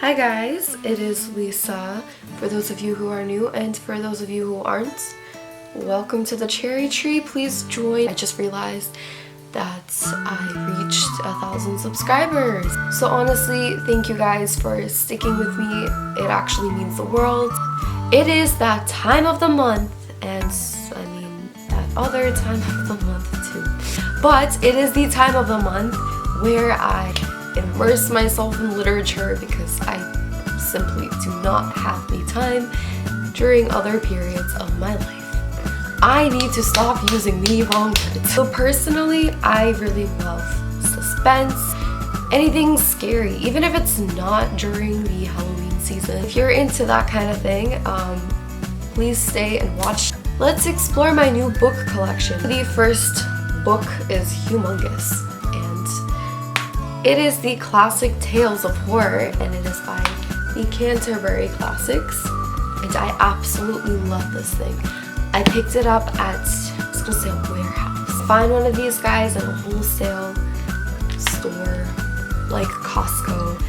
Hi guys, it is Lisa. For those of you who are new and for those of you who aren't, welcome to the cherry tree. Please join. I just realized that I reached 1,000 subscribers. So honestly, thank you guys for sticking with me. It actually means the world. It is that time of the month, and I mean that other time of the month too. But it is the time of the month where I immerse myself in literature because I simply do not have the time during other periods of my life. I need to stop using the wrong words. So personally, I really love suspense, anything scary, even if it's not during the Halloween season. If you're into that kind of thing, please stay and watch. Let's explore my new book collection. The first book is humongous, and it is the classic Tales of Horror, and it is by the Canterbury Classics, and I absolutely love this thing. I picked it up at, I was gonna say a warehouse. Find one of these guys at a wholesale store like Costco.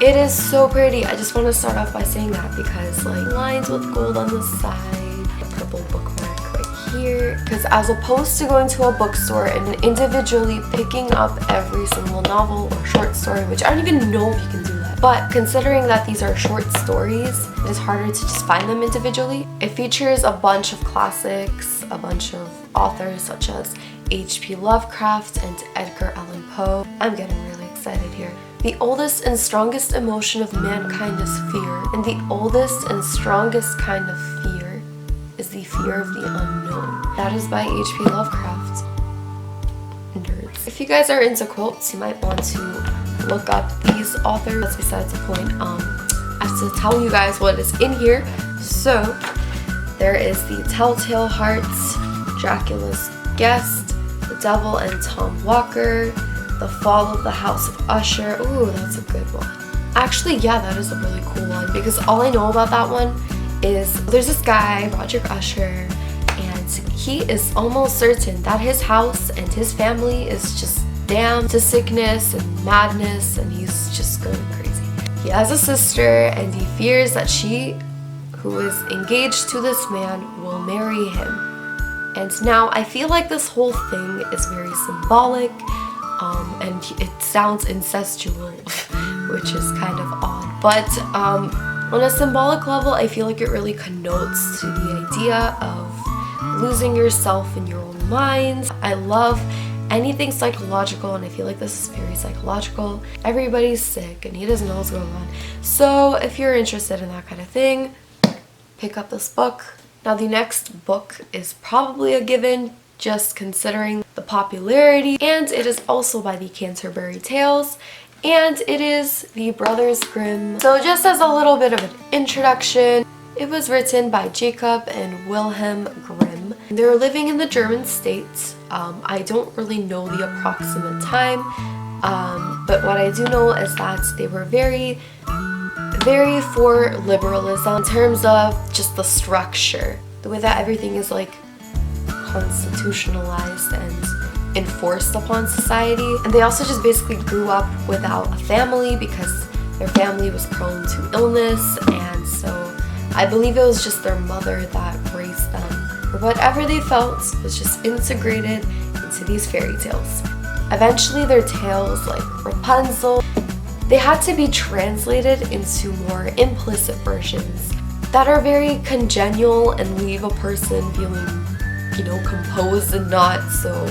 It is so pretty. I just want to start off by saying that because like lines with gold on the side, a purple bookmark right here. Because as opposed to going to a bookstore and individually picking up every single novel or short story, which I don't even know if you can do that. But considering that these are short stories, it is harder to just find them individually. It features a bunch of classics, a bunch of authors such as H.P. Lovecraft and Edgar Allan Poe. I'm getting really excited here. The oldest and strongest emotion of mankind is fear, and the oldest and strongest kind of fear is the fear of the unknown. That is by H.P. Lovecraft. Nerds. If you guys are into quotes, you might want to look up these authors. That's besides the point. I have to tell you guys what is in here. So there is the Telltale Hearts, Dracula's Guest, The Devil and Tom Walker, The Fall of the House of Usher. Ooh, that's a good one. Actually, yeah, that is a really cool one because all I know about that one is there's this guy, Roger Usher, and he is almost certain that his house and his family is just damned to sickness and madness, and he's just going crazy. He has a sister, and he fears that she, who is engaged to this man, will marry him. And now I feel like this whole thing is very symbolic, and it sounds incestual, which is kind of odd. But on a symbolic level, I feel like it really connotes to the idea of losing yourself in your own mind. I love anything psychological, and I feel like this is very psychological. Everybody's sick and he doesn't know what's going on. So if you're interested in that kind of thing, pick up this book. Now the next book is probably a given just considering the popularity, and it is also by the Canterbury Tales, and it is the Brothers Grimm. So just as a little bit of an introduction, it was written by Jacob and Wilhelm Grimm. They're living in the German states. I don't really know the approximate time, but what I do know is that they were very for liberalism in terms of just the structure, the way that everything is like constitutionalized and enforced upon society. And they also just basically grew up without a family because their family was prone to illness, and so I believe it was just their mother that raised them. Or whatever they felt was just integrated into these fairy tales. Eventually their tales, like Rapunzel, they had to be translated into more implicit versions that are very congenial and leave a person feeling, you know, composed and not so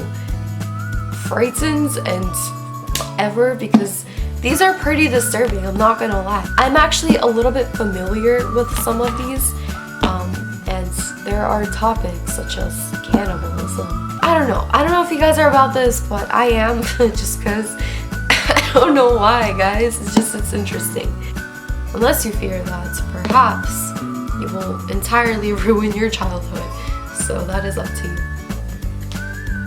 frightened and whatever, because these are pretty disturbing, I'm not gonna lie. I'm actually a little bit familiar with some of these, and there are topics such as cannibalism. I don't know if you guys are about this, but I am, just because I don't know why, guys. It's interesting. Unless you fear that perhaps you will entirely ruin your childhood, so that is up to you.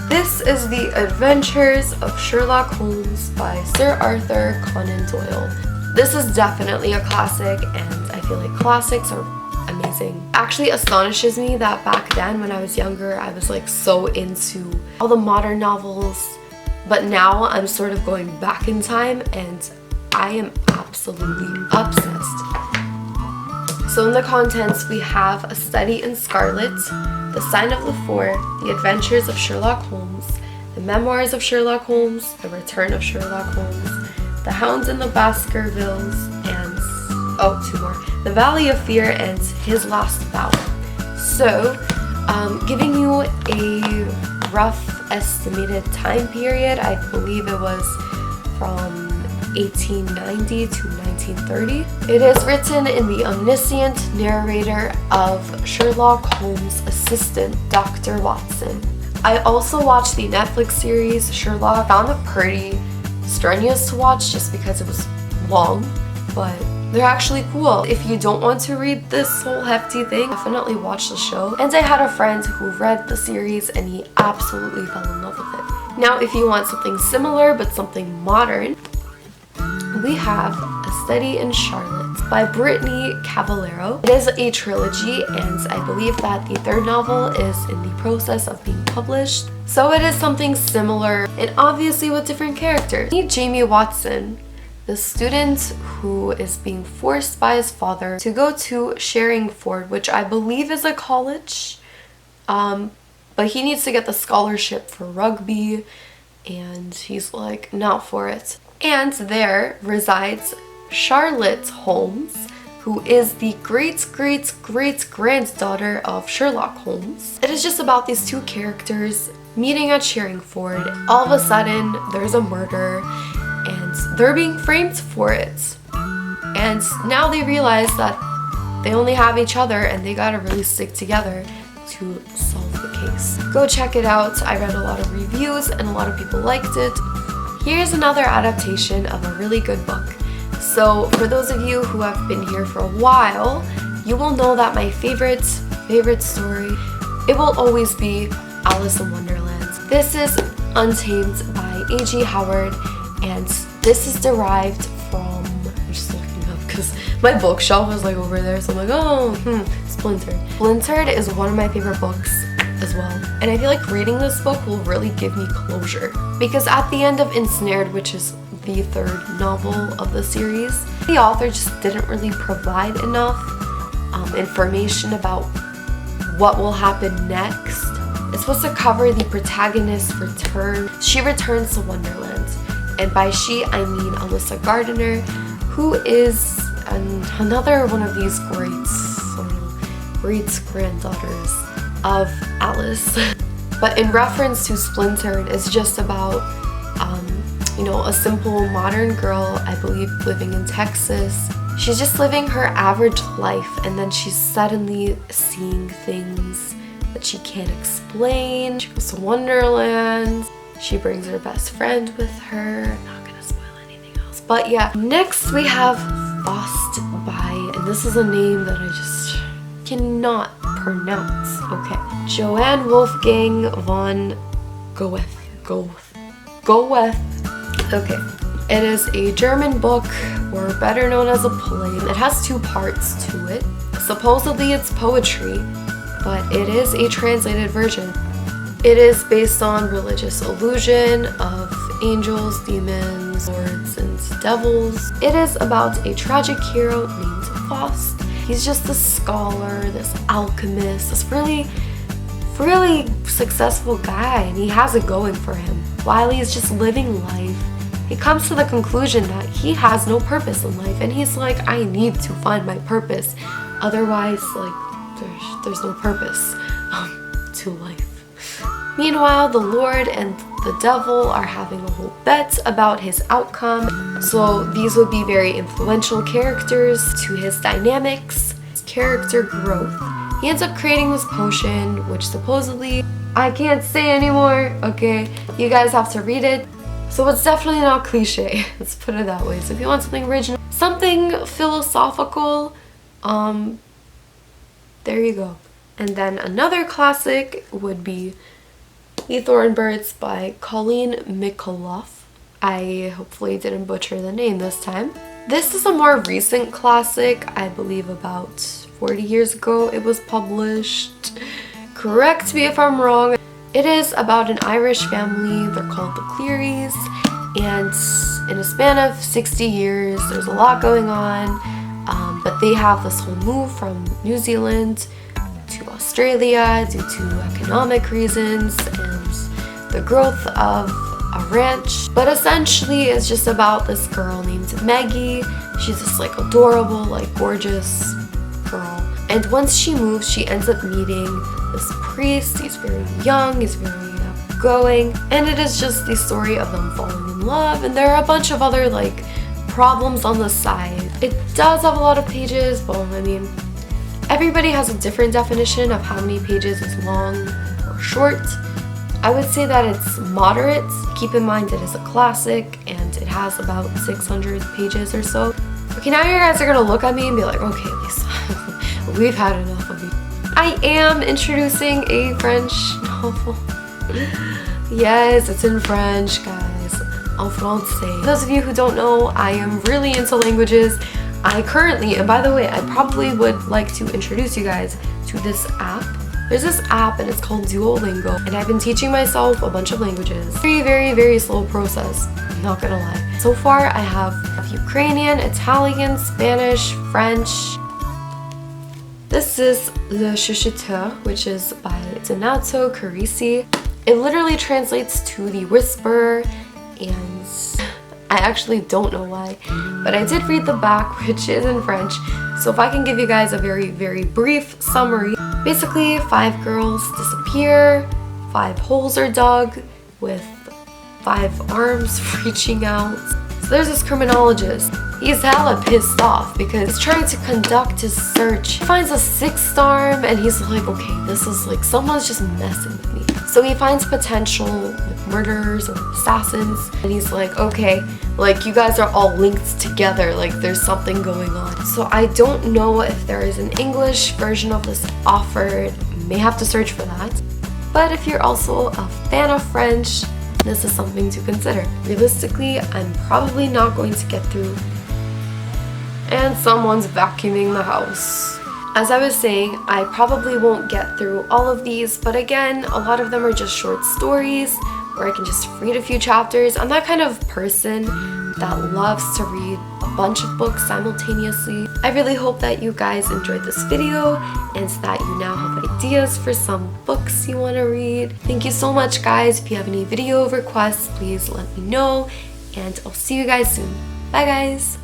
This is The Adventures of Sherlock Holmes by Sir Arthur Conan Doyle. This is definitely a classic, and I feel like classics are amazing. Actually astonishes me that back then when I was younger, I was like so into all the modern novels, but now I'm sort of going back in time and I am absolutely obsessed. So in the contents, we have A Study in Scarlet, The Sign of the Four, The Adventures of Sherlock Holmes, The Memoirs of Sherlock Holmes, The Return of Sherlock Holmes, The Hounds in the Baskervilles, and, two more, The Valley of Fear, and His Last Bout. So, giving you a rough estimated time period, I believe it was from 1890 to 1930. It is written in the omniscient narrator of Sherlock Holmes' assistant, Dr. Watson. I also watched the Netflix series Sherlock. Found it pretty strenuous to watch just because it was long, but they're actually cool. If you don't want to read this whole hefty thing, definitely watch the show. And I had a friend who read the series and he absolutely fell in love with it. Now, if you want something similar but something modern, we have A Study in Charlotte by Brittany Cavallero. It is a trilogy, and I believe that the third novel is in the process of being published. So it is something similar, and obviously with different characters. Meet Jamie Watson, the student who is being forced by his father to go to Sherringford, which I believe is a college, but he needs to get the scholarship for rugby, and he's like, not for it. And there resides Charlotte Holmes, who is the great-great-great-granddaughter of Sherlock Holmes. It is just about these two characters meeting at Sherringford. All of a sudden, there's a murder, and they're being framed for it. And now they realize that they only have each other, and they gotta really stick together to solve the case. Go check it out. I read a lot of reviews, and a lot of people liked it. Here's another adaptation of a really good book. So for those of you who have been here for a while, you will know that my favorite story, it will always be Alice in Wonderland. This is Untamed by A.G. Howard, and this is derived from, I'm just looking up because my bookshelf is like over there, so I'm like, Splintered. Splintered is one of my favorite books as well, and I feel like reading this book will really give me closure, because at the end of Ensnared, which is the third novel of the series, the author just didn't really provide enough information about what will happen next. It's supposed to cover the protagonist's return. She returns to Wonderland, and by she I mean Alyssa Gardner, who is another one of these great-granddaughters of Alice. But in reference to Splintered, it's just about a simple modern girl, I believe, living in Texas. She's just living her average life, and then she's suddenly seeing things that she can't explain. She goes to Wonderland. She brings her best friend with her. I'm not gonna spoil anything else, but yeah. Next we have Faust by, and this is a name that I just cannot pronounce. Okay, Johann Wolfgang von Goethe. Okay, it is a German book, or better known as a play. It has two parts to it. Supposedly it's poetry, but it is a translated version. It is based on religious illusion of angels, demons, lords, and devils. It is about a tragic hero named Faust. He's just this scholar, this alchemist, this really successful guy, and he has it going for him. While he's just living life, he comes to the conclusion that he has no purpose in life, and he's like, I need to find my purpose. Otherwise, like, there's no purpose to life. Meanwhile, the Lord and the devil are having a whole bet about his outcome. So these would be very influential characters to his dynamics, his character growth. He ends up creating this potion, which supposedly, I can't say anymore, okay? You guys have to read it. So it's definitely not cliche, let's put it that way. So if you want something original, something philosophical, there you go. And then another classic would be The Thorn Burns by Colleen Mikoloff. I hopefully didn't butcher the name this time. This is a more recent classic, I believe about 40 years ago it was published. Correct me if I'm wrong. It is about an Irish family. They're called the Clearys, and in a span of 60 years. There's a lot going on, but they have this whole move from New Zealand to Australia due to economic reasons and the growth of a ranch. But essentially it's just about this girl named Maggie. She's this like adorable, like gorgeous girl. And once she moves, she ends up meeting this priest. He's very young, he's very outgoing, and it is just the story of them falling in love. And there are a bunch of other like problems on the side. It does have a lot of pages, but I mean, everybody has a different definition of how many pages is long or short. I would say that it's moderate. Keep in mind it is a classic and it has about 600 pages or so. Okay, now you guys are gonna look at me and be like, okay, Lisa, we've had enough of you. I am introducing a French novel. Yes, it's in French, guys. En français. Those of you who don't know, I am really into languages. I currently, and by the way, I probably would like to introduce you guys to this app. There's this app and it's called Duolingo, and I've been teaching myself a bunch of languages. Very slow process, I'm not gonna lie. So far I have Ukrainian, Italian, Spanish, French. This is Le Chuchoteur, which is by Donato Carisi. It literally translates to the whisperer, and I actually don't know why, but I did read the back, which is in French. So if I can give you guys a very brief summary. Basically, 5 girls disappear, 5 holes are dug with 5 arms reaching out. So there's this criminologist. He's hella pissed off because he's trying to conduct his search. He finds a 6th arm and he's like, okay, this is like, someone's just messing with me. So he finds potential like murderers or assassins, and he's like, okay, like you guys are all linked together, like there's something going on. So I don't know if there is an English version of this offered. May have to search for that. But if you're also a fan of French, this is something to consider. Realistically, I'm probably not going to get through. And someone's vacuuming the house. As I was saying, I probably won't get through all of these, but again, a lot of them are just short stories where I can just read a few chapters. I'm that kind of person that loves to read a bunch of books simultaneously. I really hope that you guys enjoyed this video and that you now have ideas for some books you want to read. Thank you so much, guys. If you have any video requests, please let me know, and I'll see you guys soon. Bye, guys!